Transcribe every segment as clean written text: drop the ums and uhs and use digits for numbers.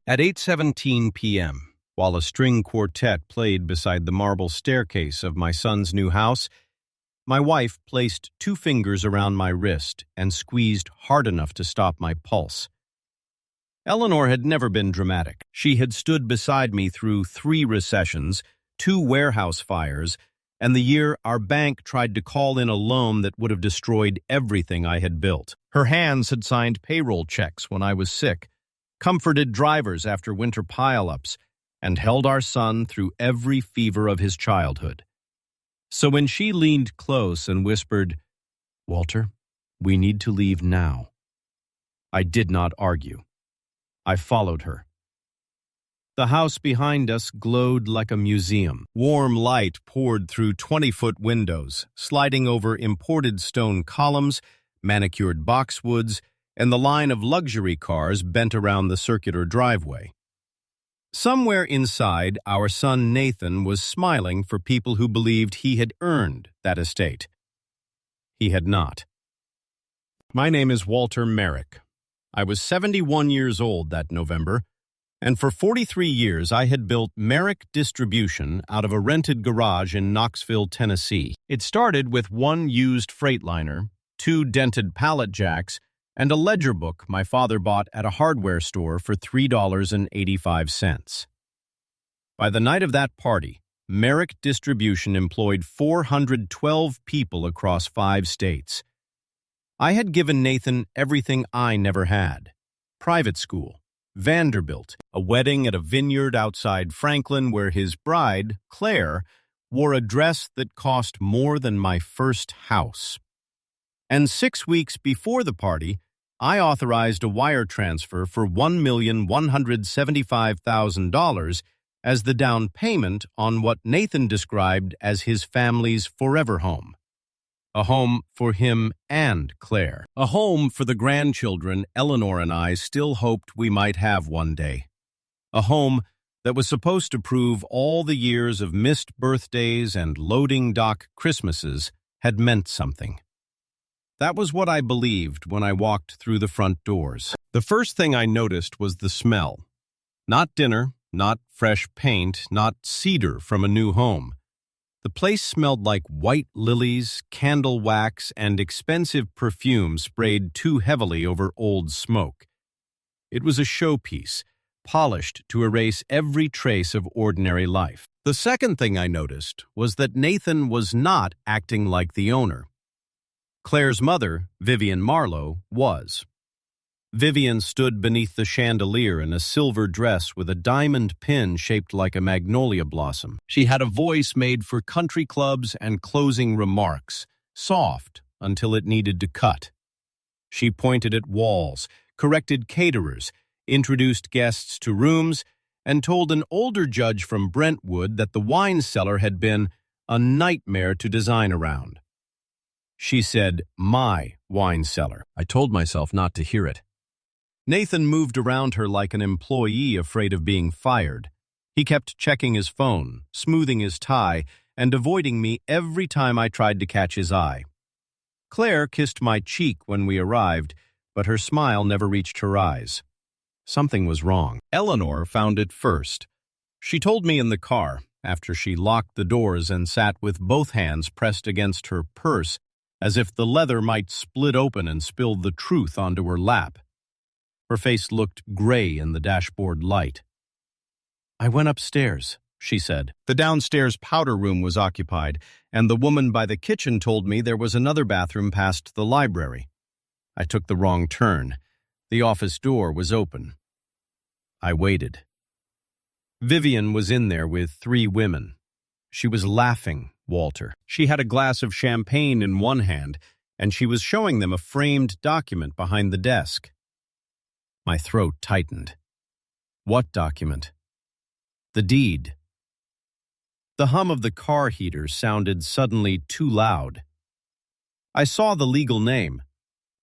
At 8:17 p.m., while a string quartet played beside the marble staircase of my son's new house, my wife placed 2 fingers around my wrist and squeezed hard enough to stop my pulse. Eleanor had never been dramatic. She had stood beside me through 3 recessions, 2 warehouse fires, and the year our bank tried to call in a loan that would have destroyed everything I had built. Her hands had signed payroll checks when I was sick, comforted drivers after winter pile-ups, and held our son through every fever of his childhood. So when she leaned close and whispered, "Walter, we need to leave now," I did not argue. I followed her. The house behind us glowed like a museum. Warm light poured through 20-foot windows, sliding over imported stone columns, manicured boxwoods, and the line of luxury cars bent around the circular driveway. Somewhere inside, our son Nathan was smiling for people who believed he had earned that estate. He had not. My name is Walter Merrick. I was 71 years old that November, and for 43 years I had built Merrick Distribution out of a rented garage in Knoxville, Tennessee. It started with 1 used Freightliner, 2 dented pallet jacks, and a ledger book my father bought at a hardware store for $3.85. By the night of that party, Merrick Distribution employed 412 people across 5 states. I had given Nathan everything I never had: private school, Vanderbilt, a wedding at a vineyard outside Franklin where his bride, Claire, wore a dress that cost more than my first house. And 6 weeks before the party, I authorized a wire transfer for $1,175,000 as the down payment on what Nathan described as his family's forever home. A home for him and Claire. A home for the grandchildren Eleanor and I still hoped we might have one day. A home that was supposed to prove all the years of missed birthdays and loading dock Christmases had meant something. That was what I believed when I walked through the front doors. The first thing I noticed was the smell. Not dinner, not fresh paint, not cedar from a new home. The place smelled like white lilies, candle wax, and expensive perfume sprayed too heavily over old smoke. It was a showpiece, polished to erase every trace of ordinary life. The second thing I noticed was that Nathan was not acting like the owner. Claire's mother, Vivian Marlowe, was. Vivian stood beneath the chandelier in a silver dress with a diamond pin shaped like a magnolia blossom. She had a voice made for country clubs and closing remarks, soft until it needed to cut. She pointed at walls, corrected caterers, introduced guests to rooms, and told an older judge from Brentwood that the wine cellar had been a nightmare to design around. She said, "my wine cellar." I told myself not to hear it. Nathan moved around her like an employee afraid of being fired. He kept checking his phone, smoothing his tie, and avoiding me every time I tried to catch his eye. Claire kissed my cheek when we arrived, but her smile never reached her eyes. Something was wrong. Eleanor found it first. She told me in the car, after she locked the doors and sat with both hands pressed against her purse, as if the leather might split open and spill the truth onto her lap. Her face looked gray in the dashboard light. "I went upstairs," she said. The downstairs powder room was occupied, and the woman by the kitchen told me there was another bathroom past the library. I took the wrong turn. The office door was open. I waited. Vivian was in there with 3 women. She was laughing, Walter. She had a glass of champagne in one hand, and she was showing them a framed document behind the desk. My throat tightened. What document? The deed. The hum of the car heater sounded suddenly too loud. I saw the legal name.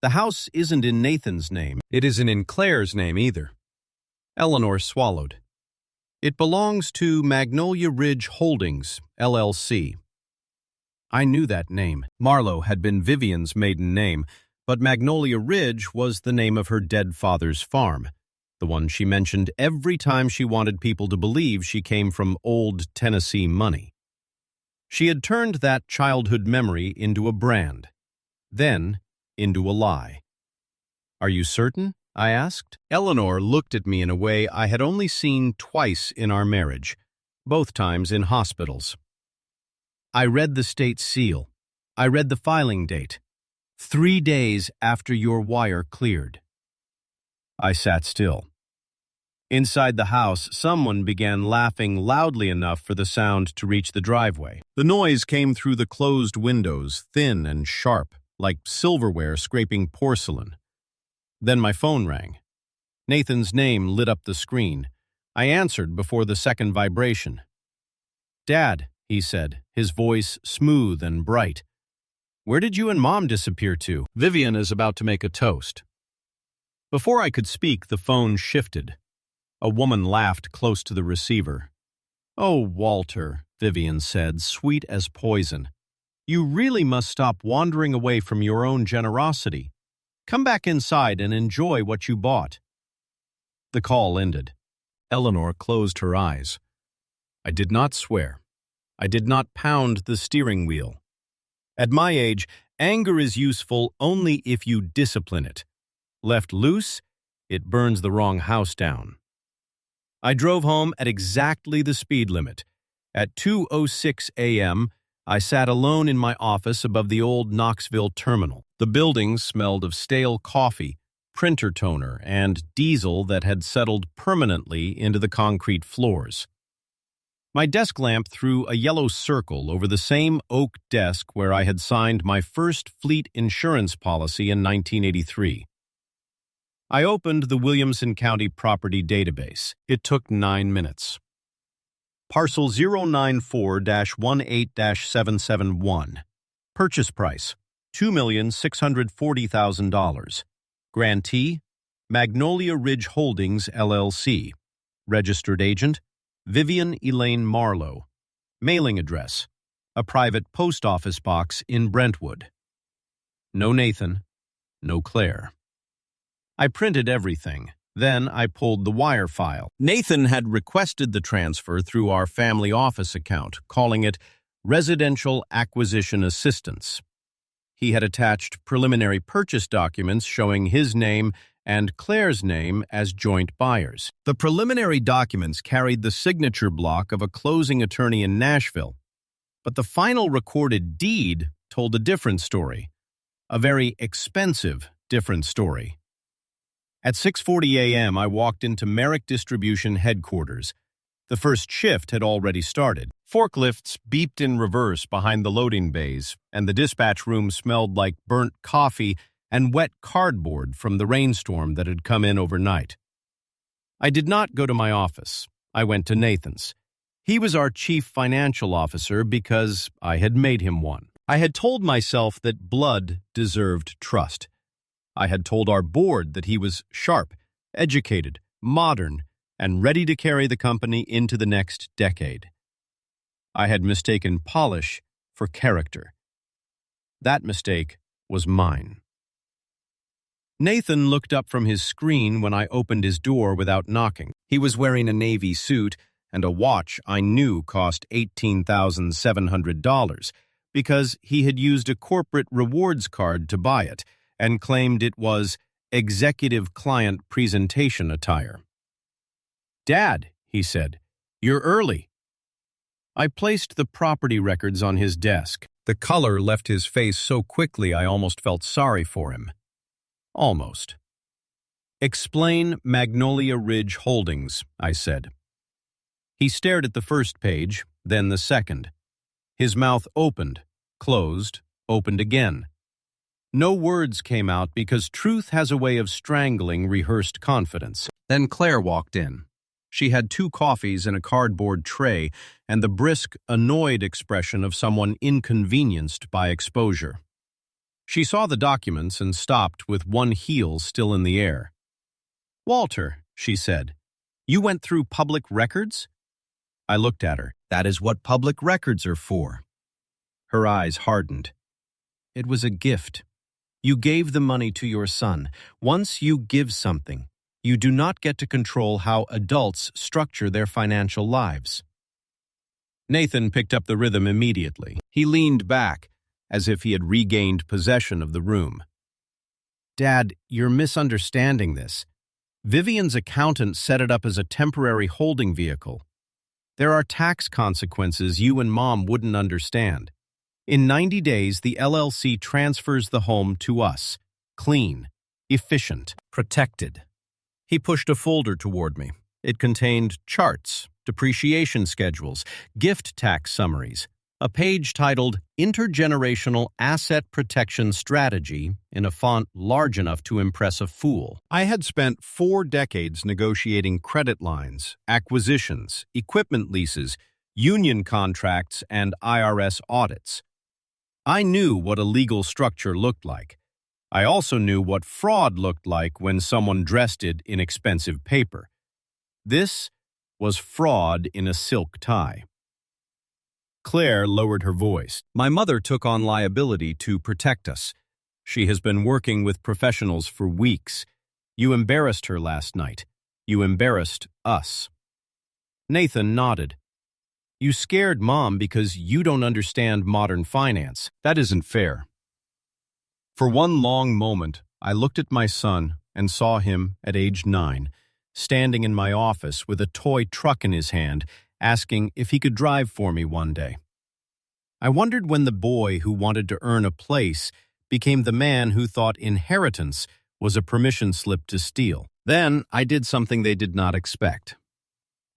The house isn't in Nathan's name. It isn't in Claire's name either. Eleanor swallowed. It belongs to Magnolia Ridge Holdings, LLC. I knew that name. Marlowe had been Vivian's maiden name, but Magnolia Ridge was the name of her dead father's farm. the one she mentioned every time she wanted people to believe she came from old Tennessee money. She had turned that childhood memory into a brand, then into a lie. "Are you certain?" I asked. Eleanor looked at me in a way I had only seen twice in our marriage, both times in hospitals. "I read the state seal. I read the filing date. 3 days after your wire cleared." I sat still. Inside the house, someone began laughing loudly enough for the sound to reach the driveway. The noise came through the closed windows, thin and sharp, like silverware scraping porcelain. Then my phone rang. Nathan's name lit up the screen. I answered before the second vibration. "Dad," he said, his voice smooth and bright. "Where did you and Mom disappear to? Vivian is about to make a toast." Before I could speak, the phone shifted. A woman laughed close to the receiver. "Oh, Walter," Vivian said, sweet as poison. "You really must stop wandering away from your own generosity. Come back inside and enjoy what you bought." The call ended. Eleanor closed her eyes. I did not swear. I did not pound the steering wheel. At my age, anger is useful only if you discipline it. Left loose, it burns the wrong house down. I drove home at exactly the speed limit. At 2:06 a.m., I sat alone in my office above the old Knoxville terminal. The building smelled of stale coffee, printer toner, and diesel that had settled permanently into the concrete floors. My desk lamp threw a yellow circle over the same oak desk where I had signed my first fleet insurance policy in 1983. I opened the Williamson County Property Database. It took 9 minutes. Parcel 094-18-771. Purchase price, $2,640,000. Grantee, Magnolia Ridge Holdings, LLC. Registered agent, Vivian Elaine Marlowe. Mailing address, a private post office box in Brentwood. No Nathan, no Claire. I printed everything. Then I pulled the wire file. Nathan had requested the transfer through our family office account, calling it Residential Acquisition Assistance. He had attached preliminary purchase documents showing his name and Claire's name as joint buyers. The preliminary documents carried the signature block of a closing attorney in Nashville, but the final recorded deed told a different story, a very expensive different story. At 6:40 a.m., I walked into Merrick Distribution headquarters. The first shift had already started. Forklifts beeped in reverse behind the loading bays, and the dispatch room smelled like burnt coffee and wet cardboard from the rainstorm that had come in overnight. I did not go to my office. I went to Nathan's. He was our chief financial officer because I had made him one. I had told myself that blood deserved trust. I had told our board that he was sharp, educated, modern, and ready to carry the company into the next decade. I had mistaken polish for character. That mistake was mine. Nathan looked up from his screen when I opened his door without knocking. He was wearing a navy suit and a watch I knew cost $18,700 because he had used a corporate rewards card to buy it and claimed it was executive client presentation attire. "Dad," he said, "you're early." I placed the property records on his desk. The color left his face so quickly I almost felt sorry for him. Almost. "Explain Magnolia Ridge Holdings," I said. He stared at the first page, then the second. His mouth opened, closed, opened again. No words came out because truth has a way of strangling rehearsed confidence. Then Claire walked in. She had 2 coffees in a cardboard tray and the brisk, annoyed expression of someone inconvenienced by exposure. She saw the documents and stopped with one heel still in the air. "Walter," she said, "you went through public records?" I looked at her. "That is what public records are for." Her eyes hardened. "It was a gift. You gave the money to your son. Once you give something, You do not get to control how adults structure their financial lives. Nathan picked up the rhythm immediately. He leaned back, as if he had regained possession of the room. Dad, you're misunderstanding this. Vivian's accountant set it up as a temporary holding vehicle. There are tax consequences you and Mom wouldn't understand. In 90 days, the LLC transfers the home to us. Clean, efficient, protected. He pushed a folder toward me. It contained charts, depreciation schedules, gift tax summaries, a page titled Intergenerational Asset Protection Strategy in a font large enough to impress a fool. I had spent 4 decades negotiating credit lines, acquisitions, equipment leases, union contracts, and IRS audits. I knew what a legal structure looked like. I also knew what fraud looked like when someone dressed it in expensive paper. This was fraud in a silk tie. Claire lowered her voice. My mother took on liability to protect us. She has been working with professionals for weeks. You embarrassed her last night. You embarrassed us. Nathan nodded. You scared Mom because you don't understand modern finance. That isn't fair. For one long moment, I looked at my son and saw him, at age 9, standing in my office with a toy truck in his hand, asking if he could drive for me one day. I wondered when the boy who wanted to earn a place became the man who thought inheritance was a permission slip to steal. Then I did something they did not expect.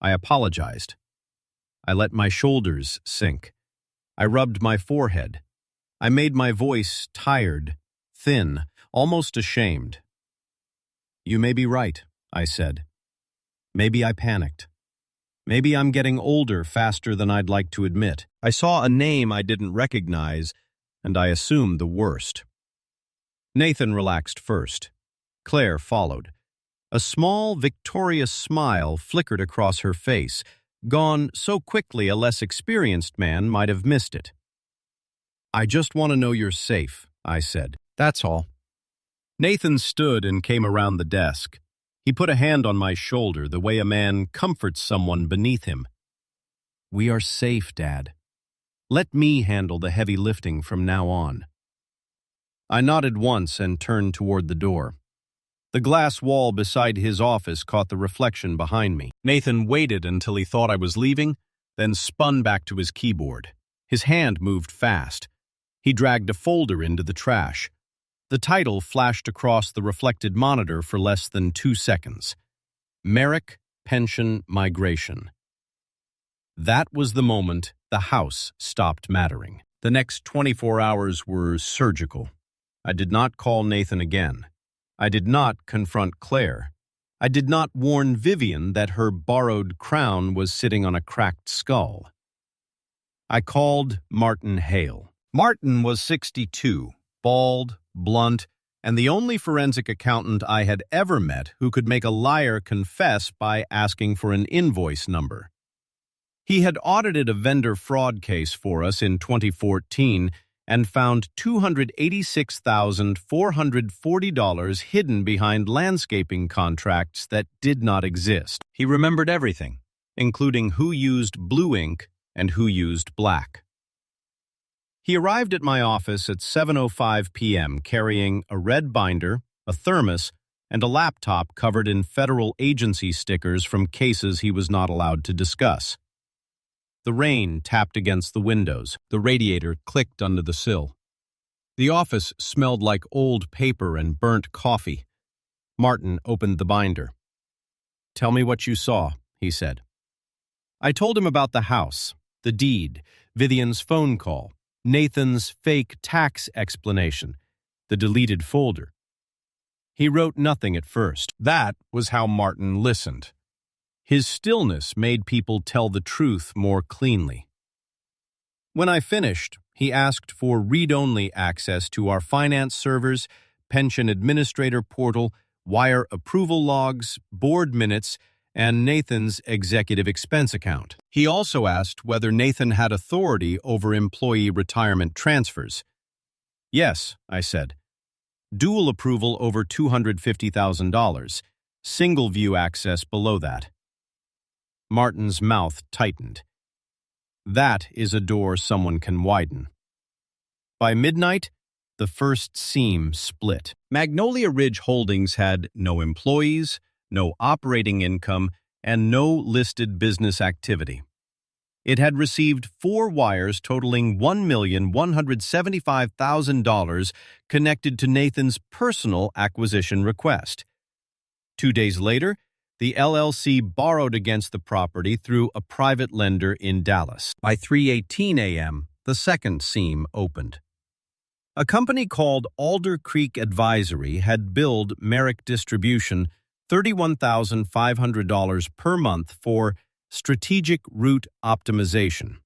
I apologized. I let my shoulders sink. I rubbed my forehead. I made my voice tired, thin, almost ashamed. You may be right, I said. Maybe I panicked. Maybe I'm getting older faster than I'd like to admit. I saw a name I didn't recognize, and I assumed the worst. Nathan relaxed first. Claire followed. A small, victorious smile flickered across her face, gone so quickly a less experienced man might have missed it. I just want to know you're safe, I said. That's all. Nathan stood and came around the desk. He put a hand on my shoulder the way a man comforts someone beneath him. We are safe, Dad. Let me handle the heavy lifting from now on. I nodded once and turned toward the door. The glass wall beside his office caught the reflection behind me. Nathan waited until he thought I was leaving, then spun back to his keyboard. His hand moved fast. He dragged a folder into the trash. The title flashed across the reflected monitor for less than 2 seconds. Merrick Pension Migration. That was the moment the house stopped mattering. The next 24 hours were surgical. I did not call Nathan again. I did not confront Claire. I did not warn Vivian that her borrowed crown was sitting on a cracked skull. I called Martin Hale. Martin was 62, bald, blunt, and the only forensic accountant I had ever met who could make a liar confess by asking for an invoice number. He had audited a vendor fraud case for us in 2014 and found $286,440 hidden behind landscaping contracts that did not exist. He remembered everything, including who used blue ink and who used black. He arrived at my office at 7:05 p.m. carrying a red binder, a thermos, and a laptop covered in federal agency stickers from cases he was not allowed to discuss. The rain tapped against the windows. The radiator clicked under the sill. The office smelled like old paper and burnt coffee. Martin opened the binder. "Tell me what you saw," he said. I told him about the house, the deed, Vivian's phone call, Nathan's fake tax explanation, the deleted folder. He wrote nothing at first. That was how Martin listened. His stillness made people tell the truth more cleanly. When I finished, he asked for read-only access to our finance servers, pension administrator portal, wire approval logs, board minutes, and Nathan's executive expense account. He also asked whether Nathan had authority over employee retirement transfers. Yes, I said. Dual approval over $250,000. single view access below that. Martin's mouth tightened. That is a door someone can widen. By midnight, the first seam split. Magnolia Ridge Holdings had no employees, no operating income, and no listed business activity. It had received 4 wires totaling $1,175,000 connected to Nathan's personal acquisition request. 2 days later, the LLC borrowed against the property through a private lender in Dallas. By 3:18 a.m., the second seam opened. A company called Alder Creek Advisory had billed Merrick Distribution $31,500 per month for strategic route optimization.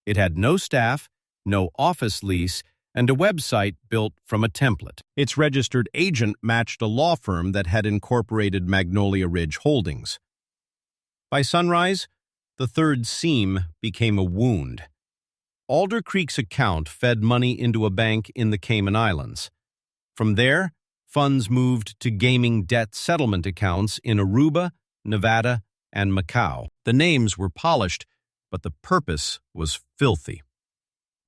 It had no staff, no office lease, and a website built from a template. Its registered agent matched a law firm that had incorporated Magnolia Ridge Holdings. By sunrise, the third seam became a wound. Alder Creek's account fed money into a bank in the Cayman Islands. From there, funds moved to gaming debt settlement accounts in Aruba, Nevada, and Macau. The names were polished, but the purpose was filthy.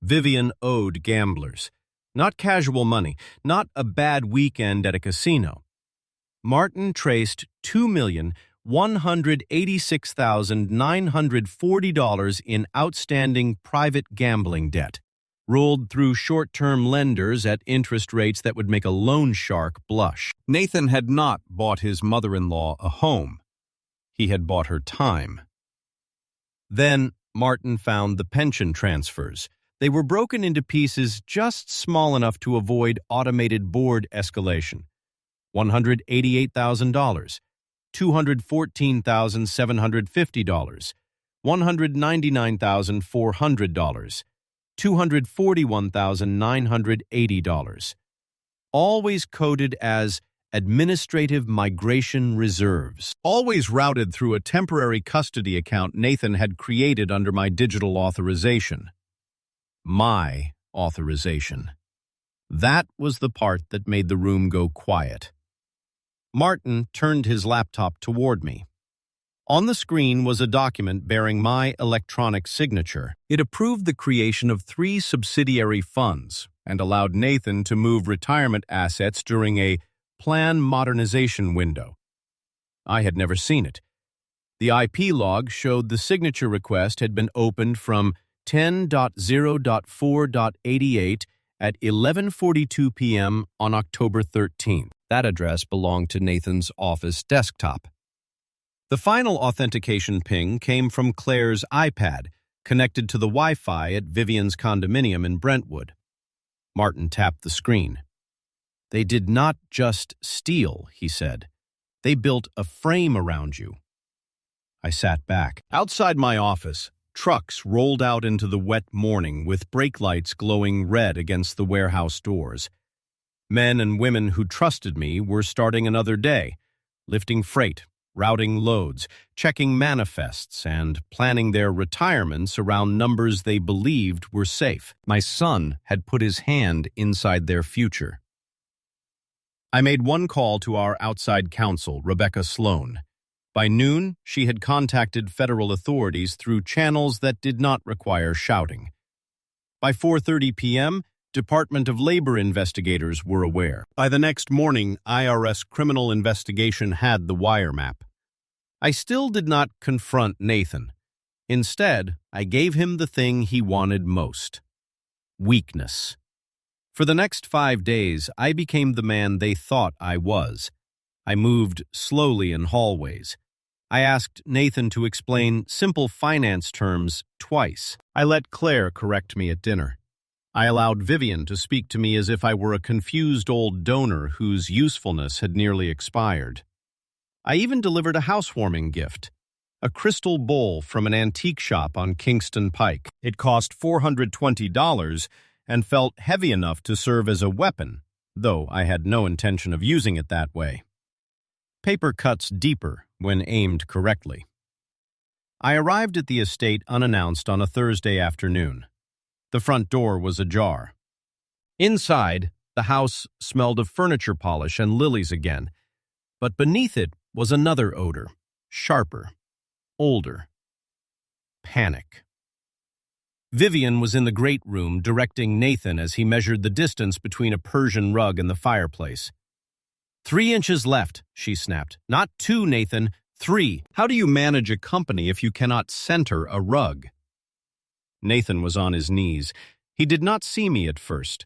Vivian owed gamblers. Not casual money, not a bad weekend at a casino. Martin traced $2,186,940 in outstanding private gambling debt, rolled through short-term lenders at interest rates that would make a loan shark blush. Nathan had not bought his mother-in-law a home. He had bought her time. Then Martin found the pension transfers. They were broken into pieces just small enough to avoid automated board escalation. $188,000, $214,750, $199,400, $241,980. Always coded as administrative migration reserves. Always routed through a temporary custody account Nathan had created under my digital authorization. My authorization. That was the part that made the room go quiet. Martin turned his laptop toward me. On the screen was a document bearing my electronic signature. It approved the creation of 3 subsidiary funds and allowed Nathan to move retirement assets during a plan modernization window. I had never seen it. The IP log showed the signature request had been opened from 10.0.4.88 at 11:42 p.m. on October 13th. That address belonged to Nathan's office desktop. The final authentication ping came from Claire's iPad, connected to the Wi-Fi at Vivian's condominium in Brentwood. Martin tapped the screen. "They did not just steal," he said. "They built a frame around you." I sat back. Outside my office, trucks rolled out into the wet morning with brake lights glowing red against the warehouse doors. Men and women who trusted me were starting another day, lifting freight, routing loads, checking manifests, and planning their retirements around numbers they believed were safe. My son had put his hand inside their future. I made one call to our outside counsel, Rebecca Sloan. By noon, she had contacted federal authorities through channels that did not require shouting. By 4:30 p.m., Department of Labor investigators were aware. By the next morning, IRS criminal investigation had the wire map. I still did not confront Nathan. Instead, I gave him the thing he wanted most: weakness. For the next 5 days, I became the man they thought I was. I moved slowly in hallways. I asked Nathan to explain simple finance terms twice. I let Claire correct me at dinner. I allowed Vivian to speak to me as if I were a confused old donor whose usefulness had nearly expired. I even delivered a housewarming gift, a crystal bowl from an antique shop on Kingston Pike. It cost $420 and felt heavy enough to serve as a weapon, though I had no intention of using it that way. Paper cuts deeper when aimed correctly. I arrived at the estate unannounced on a Thursday afternoon. The front door was ajar. Inside, the house smelled of furniture polish and lilies again, but beneath it was another odor, sharper, older. Panic. Vivian was in the great room directing Nathan as he measured the distance between a Persian rug and the fireplace. 3 inches left, she snapped. Not 2, Nathan, 3. How do you manage a company if you cannot center a rug? Nathan was on his knees. He did not see me at first.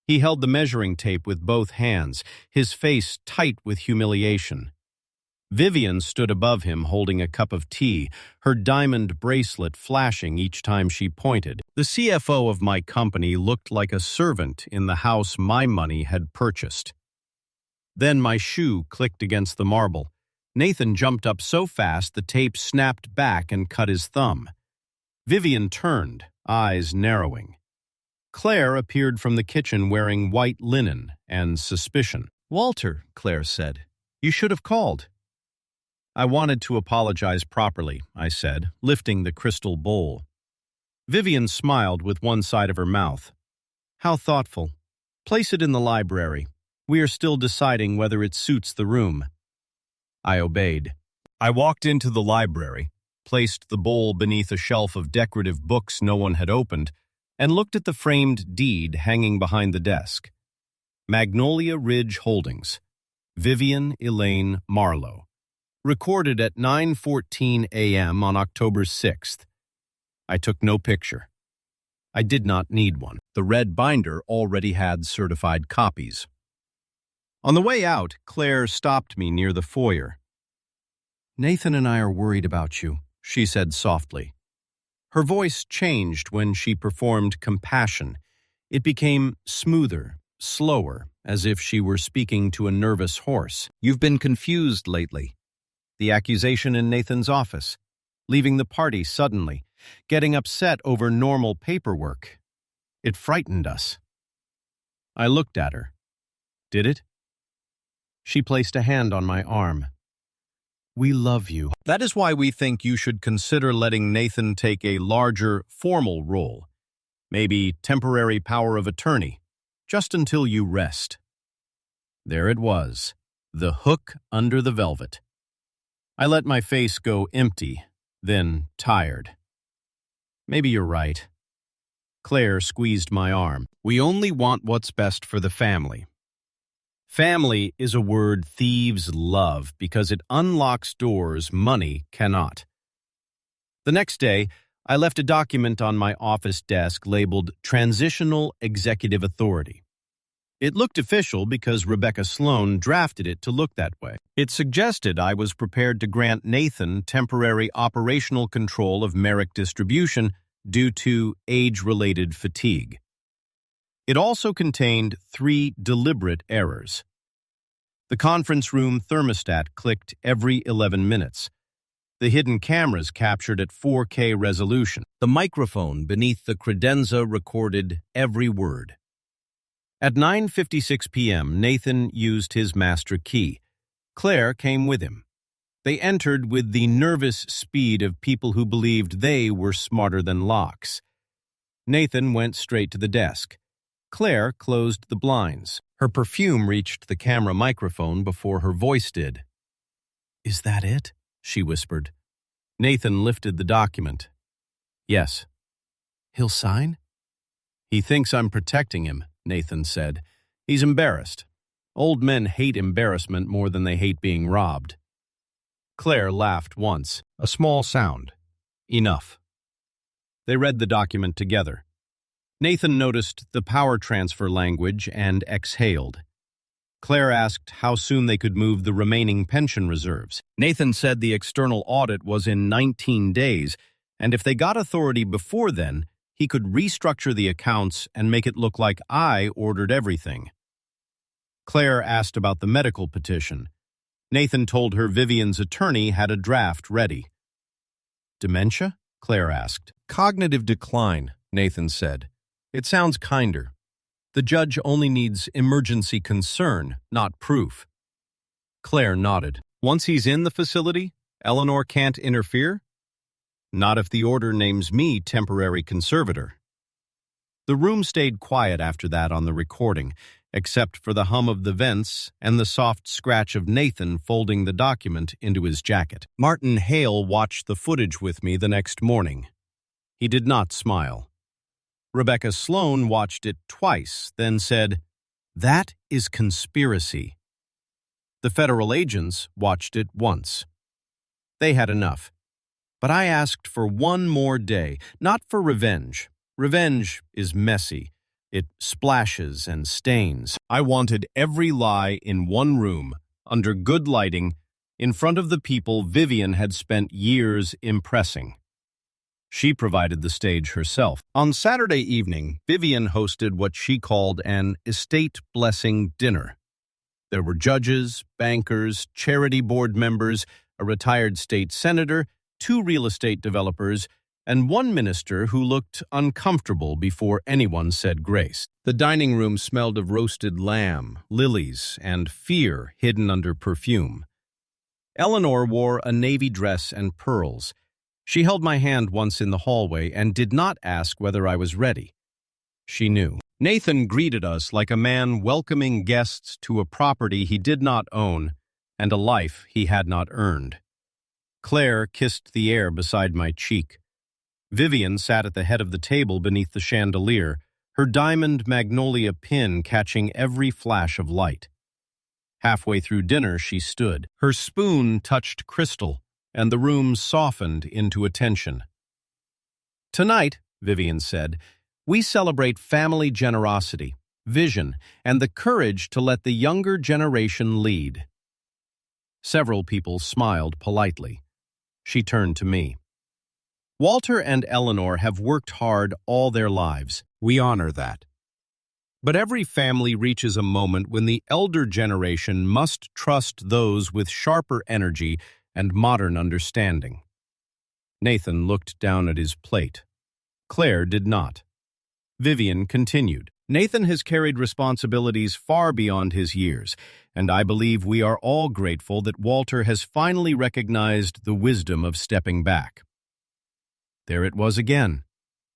He held the measuring tape with both hands, his face tight with humiliation. Vivian stood above him holding a cup of tea, her diamond bracelet flashing each time she pointed. The CFO of my company looked like a servant in the house my money had purchased. Then my shoe clicked against the marble. Nathan jumped up so fast the tape snapped back and cut his thumb. Vivian turned, eyes narrowing. Claire appeared from the kitchen wearing white linen and suspicion. "Walter," Claire said, "you should have called." "I wanted to apologize properly," I said, lifting the crystal bowl. Vivian smiled with one side of her mouth. "How thoughtful. Place it in the library. We are still deciding whether it suits the room." I obeyed. I walked into the library, placed the bowl beneath a shelf of decorative books no one had opened, and looked at the framed deed hanging behind the desk. Magnolia Ridge Holdings, Vivian Elaine Marlowe. Recorded at 9:14 a.m. on October 6th. I took no picture. I did not need one. The red binder already had certified copies. On the way out, Claire stopped me near the foyer. "Nathan and I are worried about you," she said softly. Her voice changed when she performed compassion. It became smoother, slower, as if she were speaking to a nervous horse. "You've been confused lately. The accusation in Nathan's office, leaving the party suddenly, getting upset over normal paperwork. It frightened us." I looked at her. "Did it?" She placed a hand on my arm. "We love you. That is why we think you should consider letting Nathan take a larger, formal role. Maybe temporary power of attorney, just until you rest." There it was, the hook under the velvet. I let my face go empty, then tired. "Maybe you're right." Claire squeezed my arm. "We only want what's best for the family." Family is a word thieves love because it unlocks doors money cannot. The next day, I left a document on my office desk labeled Transitional Executive Authority. It looked official because Rebecca Sloan drafted it to look that way. It suggested I was prepared to grant Nathan temporary operational control of Merrick Distribution due to age-related fatigue. It also contained 3 deliberate errors. The conference room thermostat clicked every 11 minutes. The hidden cameras captured at 4K resolution. The microphone beneath the credenza recorded every word. At 9:56 p.m., Nathan used his master key. Claire came with him. They entered with the nervous speed of people who believed they were smarter than locks. Nathan went straight to the desk. Claire closed the blinds. Her perfume reached the camera microphone before her voice did. "Is that it?" she whispered. Nathan lifted the document. "Yes." "He'll sign?" "He thinks I'm protecting him," Nathan said. "He's embarrassed. Old men hate embarrassment more than they hate being robbed." Claire laughed once, a small sound. Enough. They read the document together. Nathan noticed the power transfer language and exhaled. Claire asked how soon they could move the remaining pension reserves. Nathan said the external audit was in 19 days, and if they got authority before then, he could restructure the accounts and make it look like I ordered everything. Claire asked about the medical petition. Nathan told her Vivian's attorney had a draft ready. "Dementia?" Claire asked. "Cognitive decline," Nathan said. "It sounds kinder. The judge only needs emergency concern, not proof." Claire nodded. "Once he's in the facility, Eleanor can't interfere?" "Not if the order names me temporary conservator." The room stayed quiet after that on the recording, except for the hum of the vents and the soft scratch of Nathan folding the document into his jacket. Martin Hale watched the footage with me the next morning. He did not smile. Rebecca Sloan watched it twice, then said, "That is conspiracy." The federal agents watched it once. They had enough. But I asked for one more day, not for revenge. Revenge is messy. It splashes and stains. I wanted every lie in one room, under good lighting, in front of the people Vivian had spent years impressing. She provided the stage herself. On Saturday evening, Vivian hosted what she called an estate blessing dinner. There were judges, bankers, charity board members, a retired state senator, 2 real estate developers, and one minister who looked uncomfortable before anyone said grace. The dining room smelled of roasted lamb, lilies, and fear hidden under perfume. Eleanor wore a navy dress and pearls. She held my hand once in the hallway and did not ask whether I was ready. She knew. Nathan greeted us like a man welcoming guests to a property he did not own and a life he had not earned. Claire kissed the air beside my cheek. Vivian sat at the head of the table beneath the chandelier, her diamond magnolia pin catching every flash of light. Halfway through dinner, she stood. Her spoon touched crystal, and the room softened into attention. "Tonight," Vivian said, "we celebrate family generosity, vision, and the courage to let the younger generation lead." Several people smiled politely. She turned to me. "Walter and Eleanor have worked hard all their lives. We honor that. But every family reaches a moment when the elder generation must trust those with sharper energy and modern understanding." Nathan looked down at his plate. Claire did not. Vivian continued. "Nathan has carried responsibilities far beyond his years, and I believe we are all grateful that Walter has finally recognized the wisdom of stepping back." There it was again.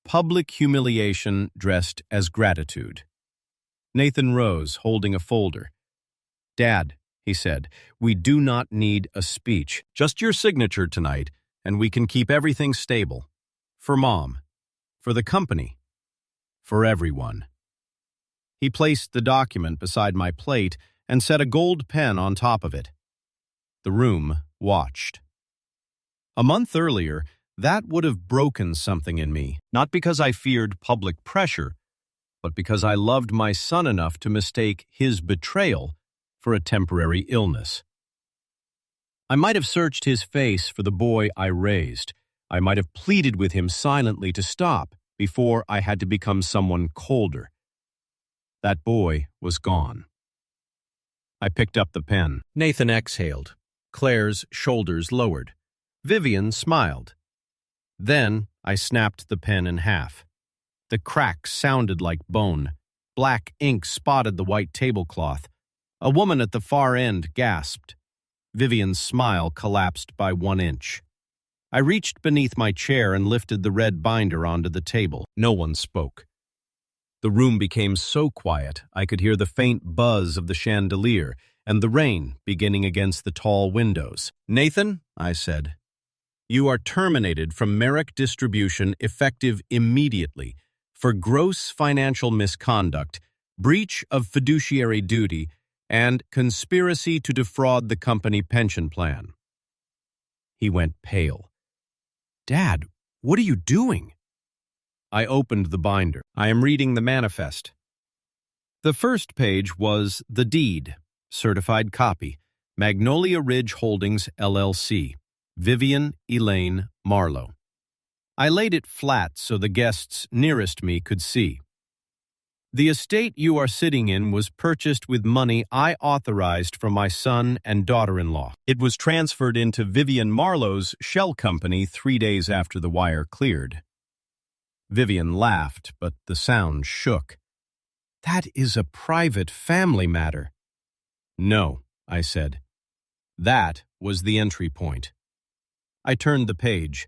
Public humiliation dressed as gratitude. Nathan rose, holding a folder. "Dad," he said, "we do not need a speech. Just your signature tonight, and we can keep everything stable. For Mom. For the company. For everyone." He placed the document beside my plate and set a gold pen on top of it. The room watched. A month earlier, that would have broken something in me, not because I feared public pressure, but because I loved my son enough to mistake his betrayal for a temporary illness. I might have searched his face for the boy I raised. I might have pleaded with him silently to stop before I had to become someone colder. That boy was gone. I picked up the pen. Nathan exhaled. Claire's shoulders lowered. Vivian smiled. Then I snapped the pen in half. The crack sounded like bone. Black ink spotted the white tablecloth. A woman at the far end gasped. Vivian's smile collapsed by 1 inch. I reached beneath my chair and lifted the red binder onto the table. No one spoke. The room became so quiet I could hear the faint buzz of the chandelier and the rain beginning against the tall windows. "Nathan," I said, "you are terminated from Merrick Distribution effective immediately for gross financial misconduct, breach of fiduciary duty, and conspiracy to defraud the company pension plan." He went pale. "Dad, what are you doing?" I opened the binder. I am reading the manifest. The first page was the deed, certified copy, Magnolia Ridge Holdings, LLC, Vivian Elaine Marlowe. I laid it flat so the guests nearest me could see. "The estate you are sitting in was purchased with money I authorized from my son and daughter-in-law. It was transferred into Vivian Marlowe's shell company 3 days after the wire cleared." Vivian laughed, but the sound shook. "That is a private family matter." "No," I said. That was the entry point. I turned the page.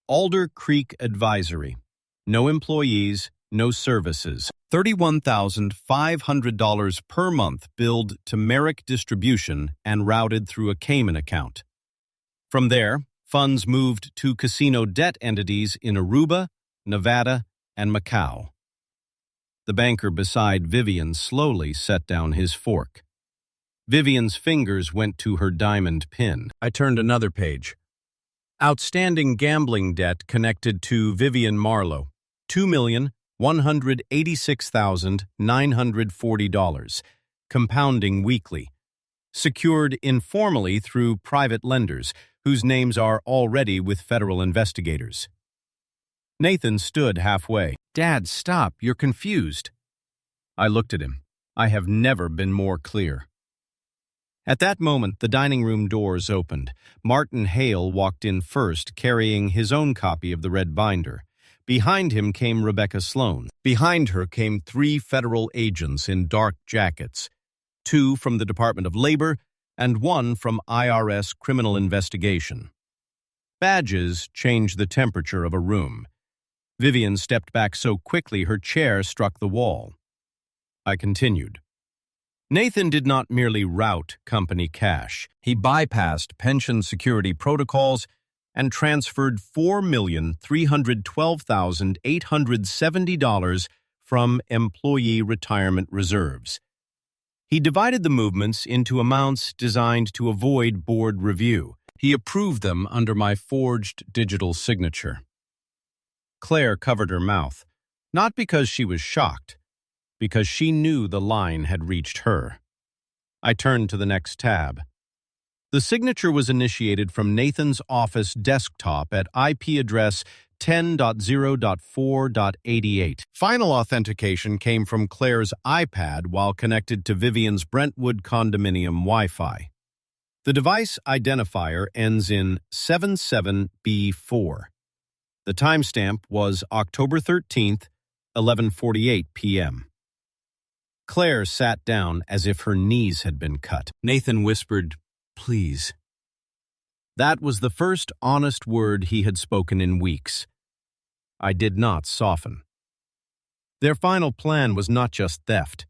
Alder Creek Advisory. No employees, no services. $31,500 per month billed to Merrick Distribution and routed through a Cayman account. From there, funds moved to casino debt entities in Aruba, Nevada, and Macau. The banker beside Vivian slowly set down his fork. Vivian's fingers went to her diamond pin. I turned another page. Outstanding gambling debt connected to Vivian Marlowe, $2,186,940, compounding weekly. Secured informally through private lenders, whose names are already with federal investigators. Nathan stood halfway. Dad, stop, you're confused. I looked at him. I have never been more clear. At that moment, the dining room doors opened. Martin Hale walked in first, carrying his own copy of the red binder. Behind him came Rebecca Sloan. Behind her came 3 federal agents in dark jackets, 2 from the Department of Labor and 1 from IRS Criminal Investigation. Badges changed the temperature of a room. Vivian stepped back so quickly her chair struck the wall. I continued. Nathan did not merely route company cash. He bypassed pension security protocols and transferred $4,312,870 from employee retirement reserves. He divided the movements into amounts designed to avoid board review. He approved them under my forged digital signature. Claire covered her mouth, not because she was shocked, because she knew the line had reached her. I turned to the next tab. The signature was initiated from Nathan's office desktop at IP address 10.0.4.88. Final authentication came from Claire's iPad while connected to Vivian's Brentwood condominium Wi-Fi. The device identifier ends in 77B4. The timestamp was October 13th, 11:48 p.m. Claire sat down as if her knees had been cut. Nathan whispered, "Please." That was the first honest word he had spoken in weeks. I did not soften. Their final plan was not just theft.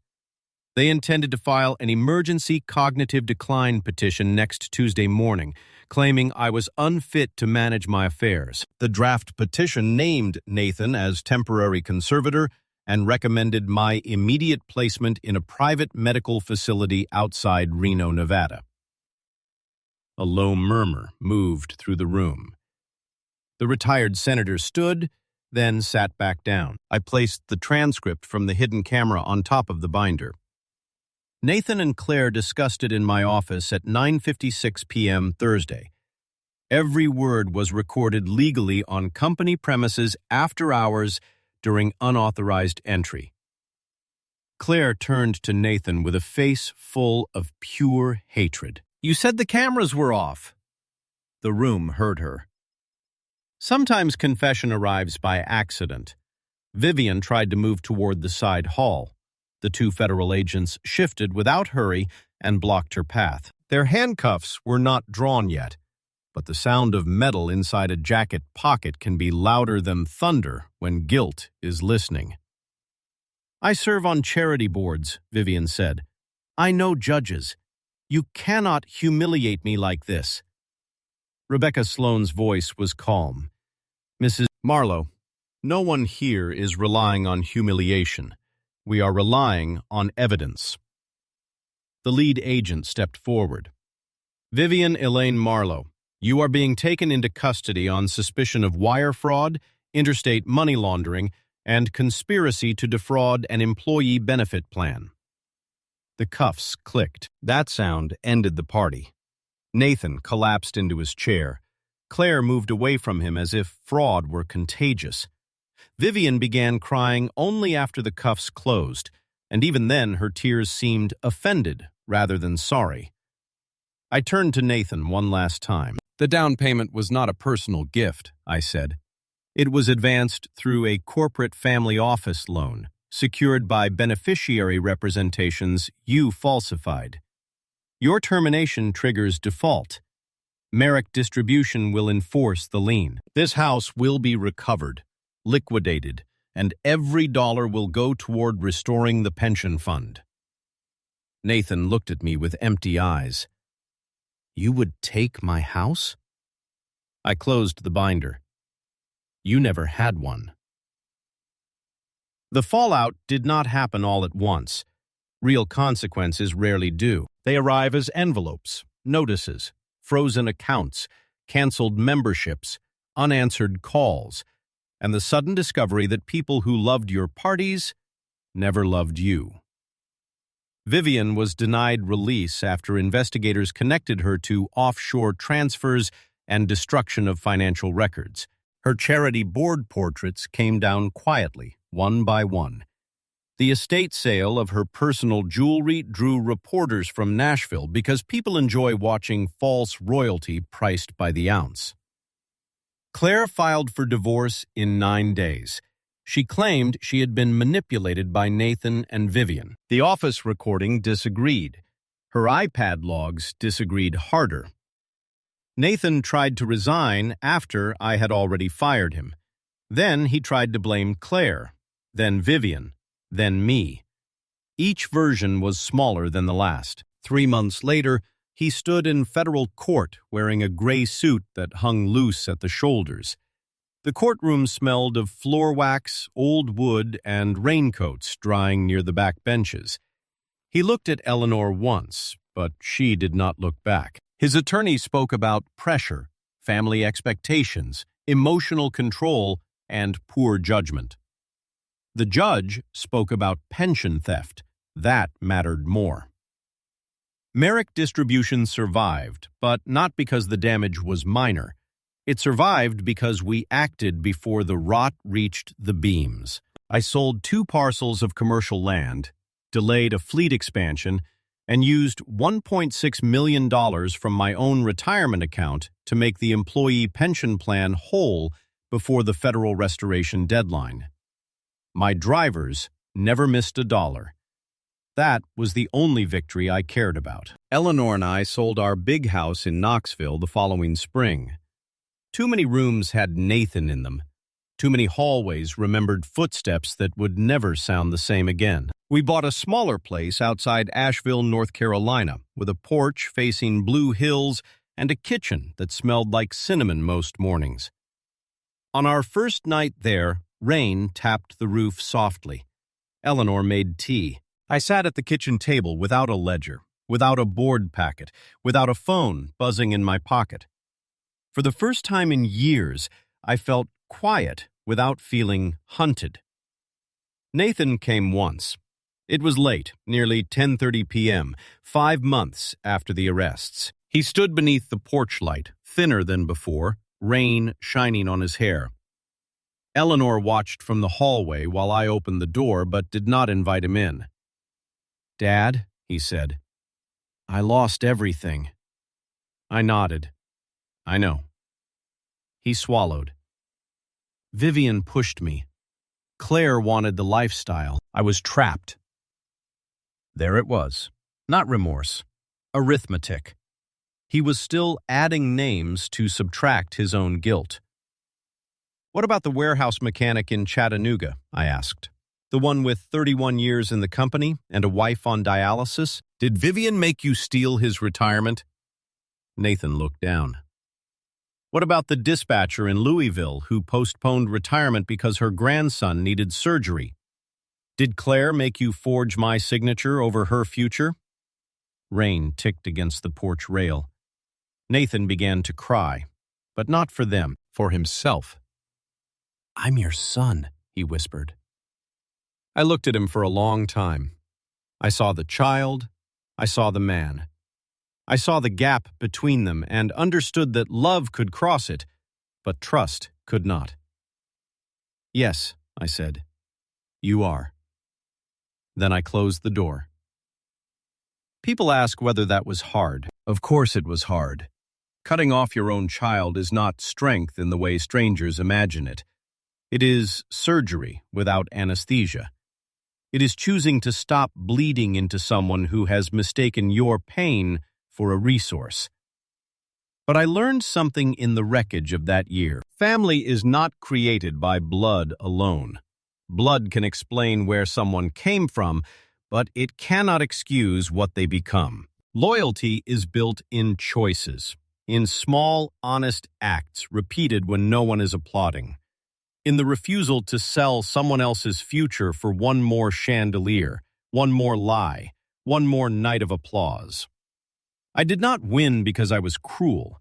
They intended to file an emergency cognitive decline petition next Tuesday morning, claiming I was unfit to manage my affairs. The draft petition named Nathan as temporary conservator and recommended my immediate placement in a private medical facility outside Reno, Nevada. A low murmur moved through the room. The retired senator stood, then sat back down. I placed the transcript from the hidden camera on top of the binder. Nathan and Claire discussed it in my office at 9:56 p.m. Thursday. Every word was recorded legally on company premises after hours during unauthorized entry. Claire turned to Nathan with a face full of pure hatred. "You said the cameras were off." The room heard her. Sometimes confession arrives by accident. Vivian tried to move toward the side hall. The 2 federal agents shifted without hurry and blocked her path. Their handcuffs were not drawn yet, but the sound of metal inside a jacket pocket can be louder than thunder when guilt is listening. "I serve on charity boards," Vivian said. "I know judges. You cannot humiliate me like this." Rebecca Sloan's voice was calm. "Mrs. Marlowe, no one here is relying on humiliation. We are relying on evidence." The lead agent stepped forward. "Vivian Elaine Marlowe, you are being taken into custody on suspicion of wire fraud, interstate money laundering, and conspiracy to defraud an employee benefit plan." The cuffs clicked. That sound ended the party. Nathan collapsed into his chair. Claire moved away from him as if fraud were contagious. Vivian began crying only after the cuffs closed, and even then her tears seemed offended rather than sorry. I turned to Nathan one last time. "The down payment was not a personal gift," I said. "It was advanced through a corporate family office loan, secured by beneficiary representations you falsified. Your termination triggers default. Merrick Distribution will enforce the lien. This house will be recovered, liquidated, and every dollar will go toward restoring the pension fund." Nathan looked at me with empty eyes. "You would take my house?" I closed the binder. "You never had one." The fallout did not happen all at once. Real consequences rarely do. They arrive as envelopes, notices, frozen accounts, canceled memberships, unanswered calls, and the sudden discovery that people who loved your parties never loved you. Vivian was denied release after investigators connected her to offshore transfers and destruction of financial records. Her charity board portraits came down quietly, one by one. The estate sale of her personal jewelry drew reporters from Nashville because people enjoy watching false royalty priced by the ounce. Claire filed for divorce in 9 days. She claimed she had been manipulated by Nathan and Vivian. The office recording disagreed. Her iPad logs disagreed harder. Nathan tried to resign after I had already fired him. Then he tried to blame Claire, then Vivian, then me. Each version was smaller than the last. 3 months later, he stood in federal court wearing a gray suit that hung loose at the shoulders. The courtroom smelled of floor wax, old wood, and raincoats drying near the back benches. He looked at Eleanor once, but she did not look back. His attorney spoke about pressure, family expectations, emotional control, and poor judgment. The judge spoke about pension theft. That mattered more. Merrick Distribution survived, but not because the damage was minor. It survived because we acted before the rot reached the beams. I sold 2 parcels of commercial land, delayed a fleet expansion, and used $1.6 million from my own retirement account to make the employee pension plan whole before the federal restoration deadline. My drivers never missed a dollar. That was the only victory I cared about. Eleanor and I sold our big house in Knoxville the following spring. Too many rooms had Nathan in them. Too many hallways remembered footsteps that would never sound the same again. We bought a smaller place outside Asheville, North Carolina, with a porch facing blue hills and a kitchen that smelled like cinnamon most mornings. On our first night there, rain tapped the roof softly. Eleanor made tea. I sat at the kitchen table without a ledger, without a board packet, without a phone buzzing in my pocket. For the first time in years, I felt quiet without feeling hunted. Nathan came once. It was late, nearly 10:30 p.m., 5 months after the arrests. He stood beneath the porch light, thinner than before, rain shining on his hair. Eleanor watched from the hallway while I opened the door but did not invite him in. "Dad," he said, "I lost everything." I nodded. "I know." He swallowed. Vivian pushed me. Claire wanted the lifestyle. I was trapped. There it was. Not remorse. Arithmetic. He was still adding names to subtract his own guilt. "What about the warehouse mechanic in Chattanooga?" I asked. "The one with 31 years in the company and a wife on dialysis? Did Vivian make you steal his retirement?" Nathan looked down. "What about the dispatcher in Louisville who postponed retirement because her grandson needed surgery? Did Claire make you forge my signature over her future?" Rain ticked against the porch rail. Nathan began to cry, but not for them, for himself. "I'm your son," he whispered. I looked at him for a long time. I saw the child. I saw the man. I saw the gap between them and understood that love could cross it, but trust could not. "Yes," I said, "you are." Then I closed the door. People ask whether that was hard. Of course it was hard. Cutting off your own child is not strength in the way strangers imagine it. It is surgery without anesthesia. It is choosing to stop bleeding into someone who has mistaken your pain for a resource. But I learned something in the wreckage of that year. Family is not created by blood alone. Blood can explain where someone came from, but it cannot excuse what they become. Loyalty is built in choices, in small, honest acts repeated when no one is applauding, in the refusal to sell someone else's future for one more chandelier, one more lie, one more night of applause. I did not win because I was cruel.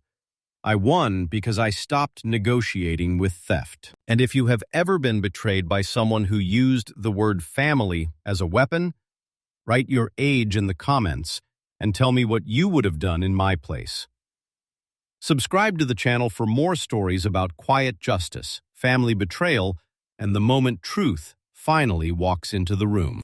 I won because I stopped negotiating with theft. And if you have ever been betrayed by someone who used the word family as a weapon, write your age in the comments and tell me what you would have done in my place. Subscribe to the channel for more stories about quiet justice, family betrayal, and the moment truth finally walks into the room.